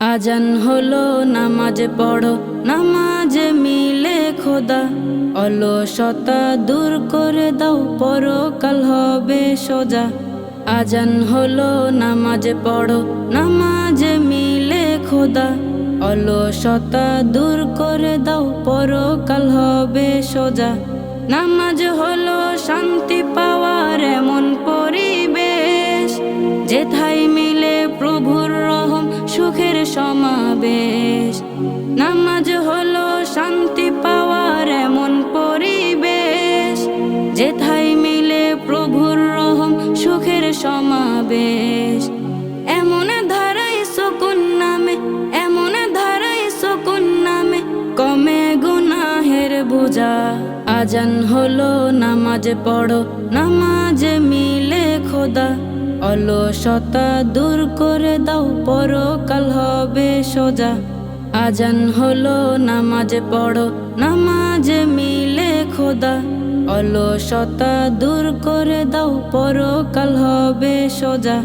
আজান হলো নামাজ পড়ো, নামাজ মিলে খোদা। অলসতা দূর করে দাও, পরকাল হবে সোজা। আজান হলো নামাজ পড়ো, নামাজ মিলে খোদা। অলসতা দূর করে দাও, পরকাল হবে সোজা। নামাজ হলো শান্তি পাওয়ার এমন পরিবেশ, যেথায় মিলে প্রভুর রহম সুখের সমাবেশ। নামাজ হলো শান্তি পাওয়ার এমন পরিবেশ, যেথায় মিলে প্রভুর রহম সুখের সমাবেশ। এমন ধারাই সুকুন নামে, এমন ধারাই সুকুন নামে, কমে গুনাহের বোঝা। আজান হলো নামাজ পড়ো, নামাজ মিলে খোদা। অলসতা দূর করে দাও, পরকাল হবে সোজা। আজান হলো নামাজ পড়ো, নামাজ মিলে খোদা। অলসতা দূর করে দাও, পরকাল হবে সোজা।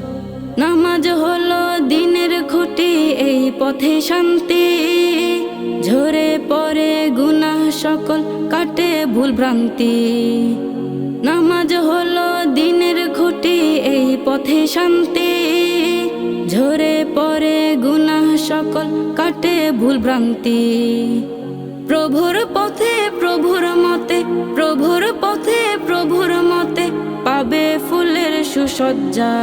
নামাজ হলো দিনের খুঁটি, এই পথে শান্তি। ঝরে পড়ে গুনাহ সকল, কাটে ভুল ভ্রান্তি। নামাজ হলো দিনের খুঁটি, এই পথে শান্তি। ঝরে পড়ে গুনাহ সকল, কাটে ভুল ভ্রান্তি। প্রভুর পথে প্রভুর মতে, প্রভুর পথে প্রভুর মতে, পাবে ফুলের সুসজ্জা।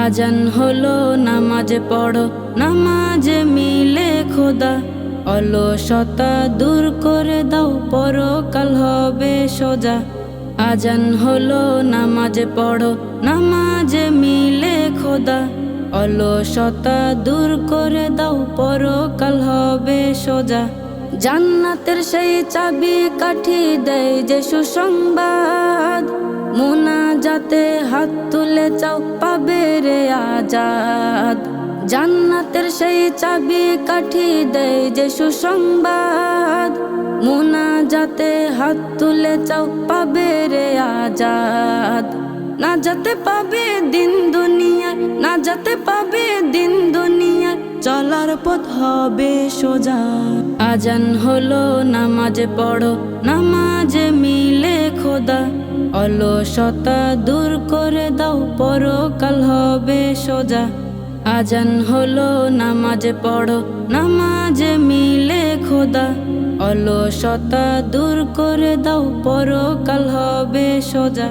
আজান হলো নামাজ পড়ো, নামাজ মিলে খোদা। অলসতা দূর করে দাও, পরকাল হবে সোজা। আজান হলো নামাজ পড়ো, নামাজ মিলে খোদা। অলসতা দূর করে দাও, পরকাল হবে সোজা। জান্নাতের সেই চাবি কাঠি দেয় যে সুসংবাদ, মুনাজাতে হাত তুলে চাও, পাবে রে আজাদ। জান্নাতের সেই চাবি কাঠি দেয় যে সুসংবাদ, মুনাজাতে হাত তুলে চাও, পাবে রে আজাদ। না যাতে পাবে দিন দুনিয়ায়, না যাতে পাবে দিন দুনিয়ায়, চলার পথ হবে সোজা। আজান হলো নামাজ পড়ো, নামাজ মিলে খোদা। অলসতা দূর করে দাও, পরকাল হবে সোজা। আজান হলো নামাজ পড়ো, নামাজ মিলে খোদা। অলসতা দূর করে দাও, পরকাল হবে সোজা।